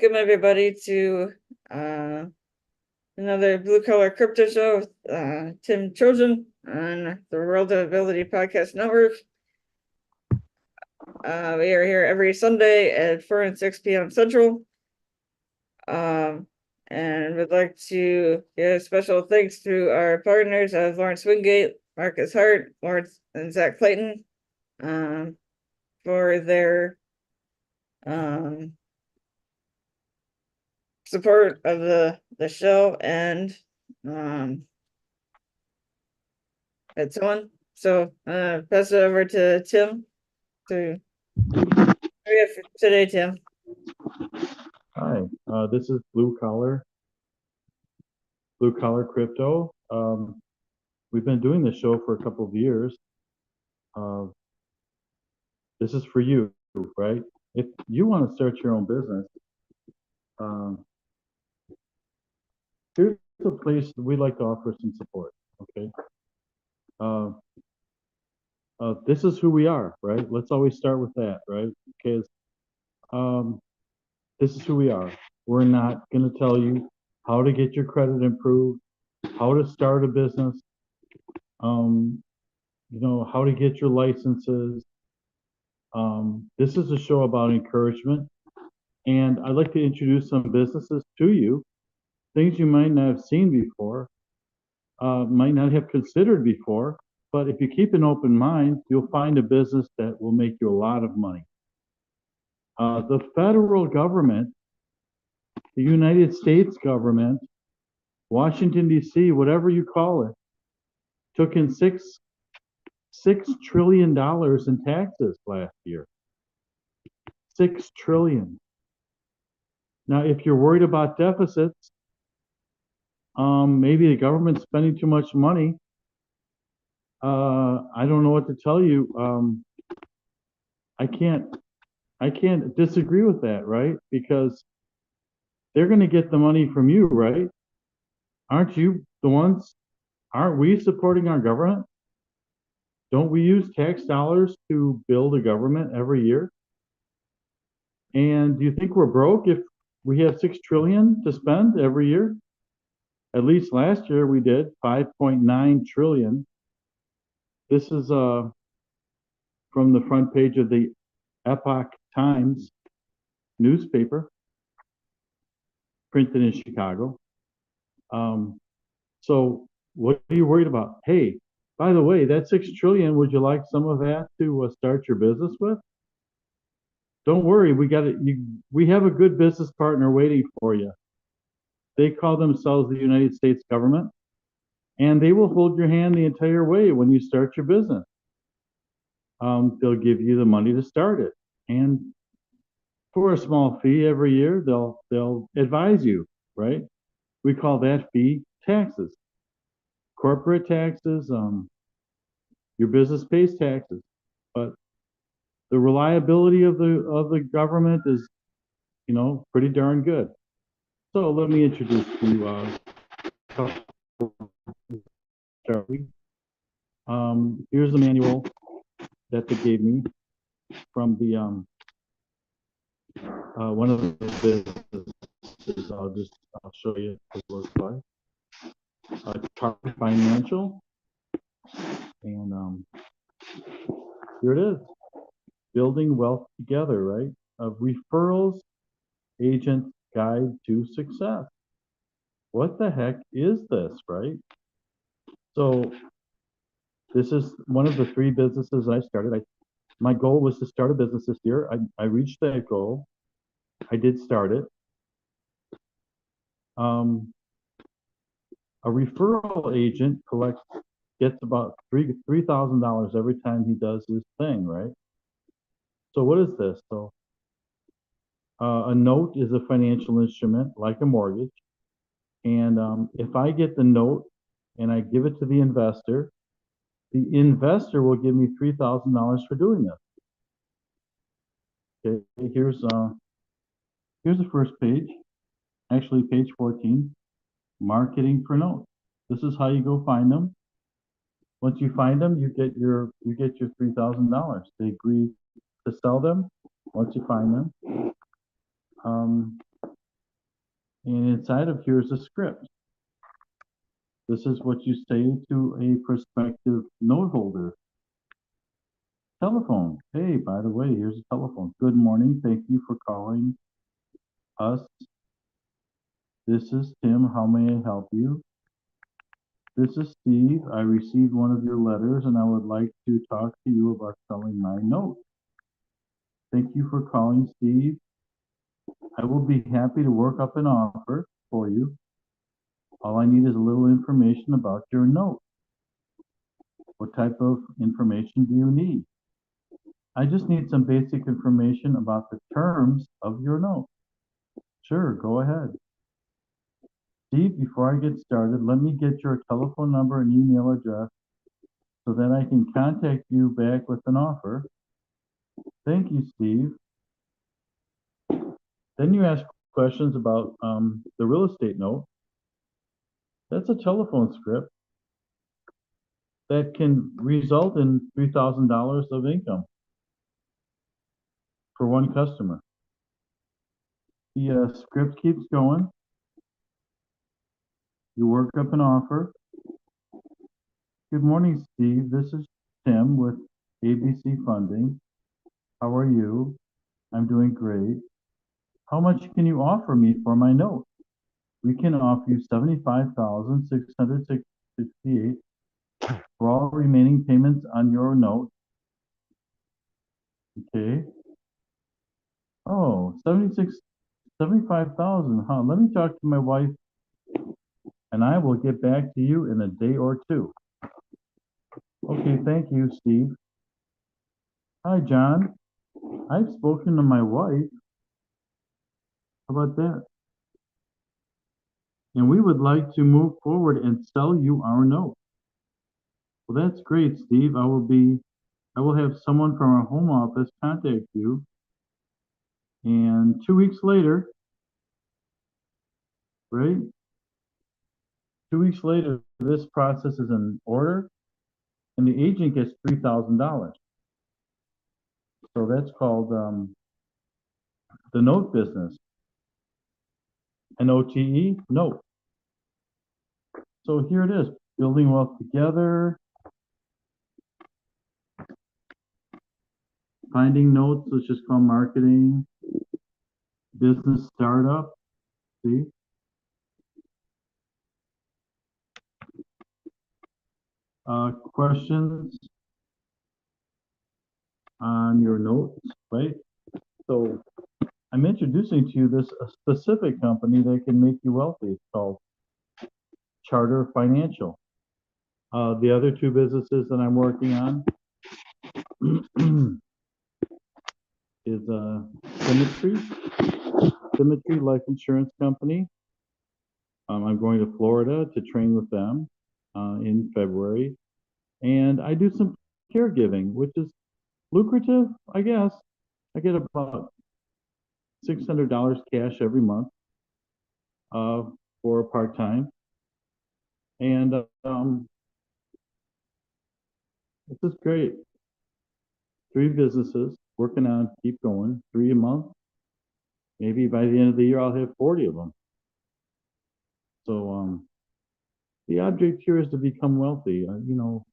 welcome everybody to another Blue Collar Crypto Show with Tim Trojan on the World of Ability Podcast Network. We are here every Sunday at 4 and 6 p.m. Central. And we'd like to give special thanks to our partners of Lawrence Wingate, Marcus Hart, Lawrence and Zach Clayton for their support of the show and and so on. So pass it over to Tim to for today, Tim. Hi, this is Blue Collar Crypto. We've been doing this show for a couple of years. This is for you, right? If you want to start your own business, here's a place that we'd like to offer some support, okay? This is who we are, right? Let's always start with that, right? Because this is who we are. We're not going to tell you how to get your credit improved, how to start a business, how to get your licenses. This is a show about encouragement, and I'd like to introduce some businesses to you, things you might not have seen before, might not have considered before, but if you keep an open mind, you'll find a business that will make you a lot of money. The federal government, the United States government, Washington, D.C., whatever you call it, took in $6 trillion in taxes last year. $6 trillion. Now, if you're worried about deficits, maybe the government's spending too much money. I don't know what to tell you. I can't disagree with that, right? Because they're going to get the money from you, right? Aren't you the ones? Aren't we supporting our government? Don't we use tax dollars to build a government every year? And do you think we're broke if we have $6 trillion to spend every year? At least last year we did 5.9 trillion. This is from the front page of the Epoch Times newspaper, printed in Chicago. So what are you worried about? Hey, by the way, that 6 trillion, would you like some of that to start your business with? Don't worry, we have a good business partner waiting for you. They call themselves the United States government, and they will hold your hand the entire way when you start your business. They'll give you the money to start it, and for a small fee every year, they'll advise you, right? We call that fee taxes, corporate taxes. Your business pays taxes, but the reliability of the government is, pretty darn good. So let me introduce you. Here's the manual that they gave me from the one of the businesses. I'll show you what it looks like. Target Financial, and here it is. Building Wealth Together, right? Referrals Agent Guide to Success. What the heck is this, right? So this is one of the 3 businesses I started. My goal was to start a business this year. I reached that goal. I did start it. A referral agent gets about $3,000 every time he does his thing, right? So what is this? So a note is a financial instrument like a mortgage. And if I get the note and I give it to the investor will give me $3,000 for doing this. Okay, here's the first page, actually page 14, marketing for notes. This is how you go find them. Once you find them, you get your $3,000. They agree to sell them once you find them. And inside of here is a script. This is what you say to a prospective note holder. Telephone. Hey, by the way, here's a telephone. Good morning. Thank you for calling us. This is Tim. How may I help you? This is Steve. I received one of your letters and I would like to talk to you about selling my note. Thank you for calling, Steve. I will be happy to work up an offer for you. All I need is a little information about your note. What type of information do you need? I just need some basic information about the terms of your note. Sure, go ahead. Steve, before I get started, let me get your telephone number and email address so that I can contact you back with an offer. Thank you, Steve. Then you ask questions about the real estate note. That's a telephone script that can result in $3,000 of income for one customer. The script keeps going. You work up an offer. Good morning, Steve. This is Tim with ABC Funding. How are you? I'm doing great. How much can you offer me for my note? We can offer you $75,668 for all remaining payments on your note. Okay. Oh, 75,000, huh? Let me talk to my wife and I will get back to you in a day or two. Okay, thank you, Steve. Hi, John. I've spoken to my wife. How about that? And we would like to move forward and sell you our note. Well, that's great, Steve. I will have someone from our home office contact you. And 2 weeks later, right? 2 weeks later, this process is in order and the agent gets $3,000. So that's called the note business. N-O-T-E, note. So here it is, building wealth together, finding notes, let's just call marketing, business startup, see? Questions on your notes, right? So I'm introducing to you this specific company that can make you wealthy. It's called Charter Financial. The other two businesses that I'm working on is Symmetry Life Insurance Company. I'm going to Florida to train with them in February. And I do some caregiving, which is lucrative, I guess. I get about $600 cash every month for part-time. And this is great. 3 businesses working on, keep going, 3 a month. Maybe by the end of the year, I'll have 40 of them. So the object here is to become wealthy. You know,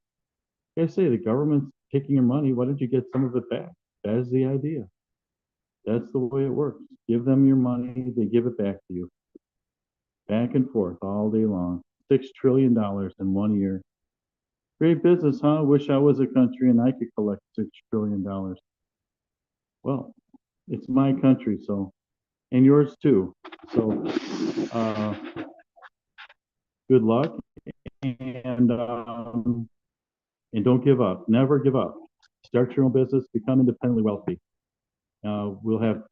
like I say, the government's taking your money. Why don't you get some of it back? That is the idea. That's the way it works. Give them your money, they give it back to you. Back and forth all day long. $6 trillion in 1 year. Great business, huh? Wish I was a country and I could collect $6 trillion. Well, it's my country, so, and yours too. So, good luck and don't give up. Never give up. Start your own business, become independently wealthy. We'll have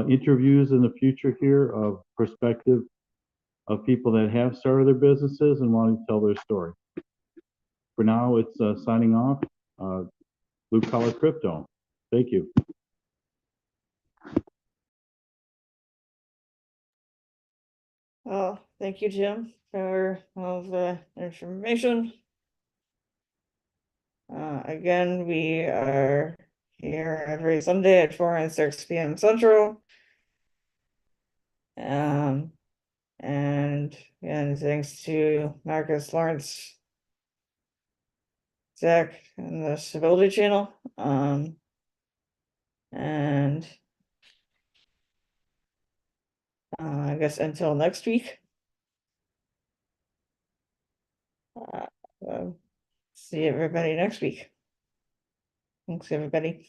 interviews in the future here of perspective of people that have started their businesses and want to tell their story. For now, it's signing off. Blue Collar Crypto. Thank you. Well, thank you, Jim, for all the information. Again, we are here every Sunday at 4 and 6 p.m. Central. And thanks to Marcus, Lawrence, Zach, and the Civility Channel. And I guess until next week. See everybody next week. Thanks, everybody.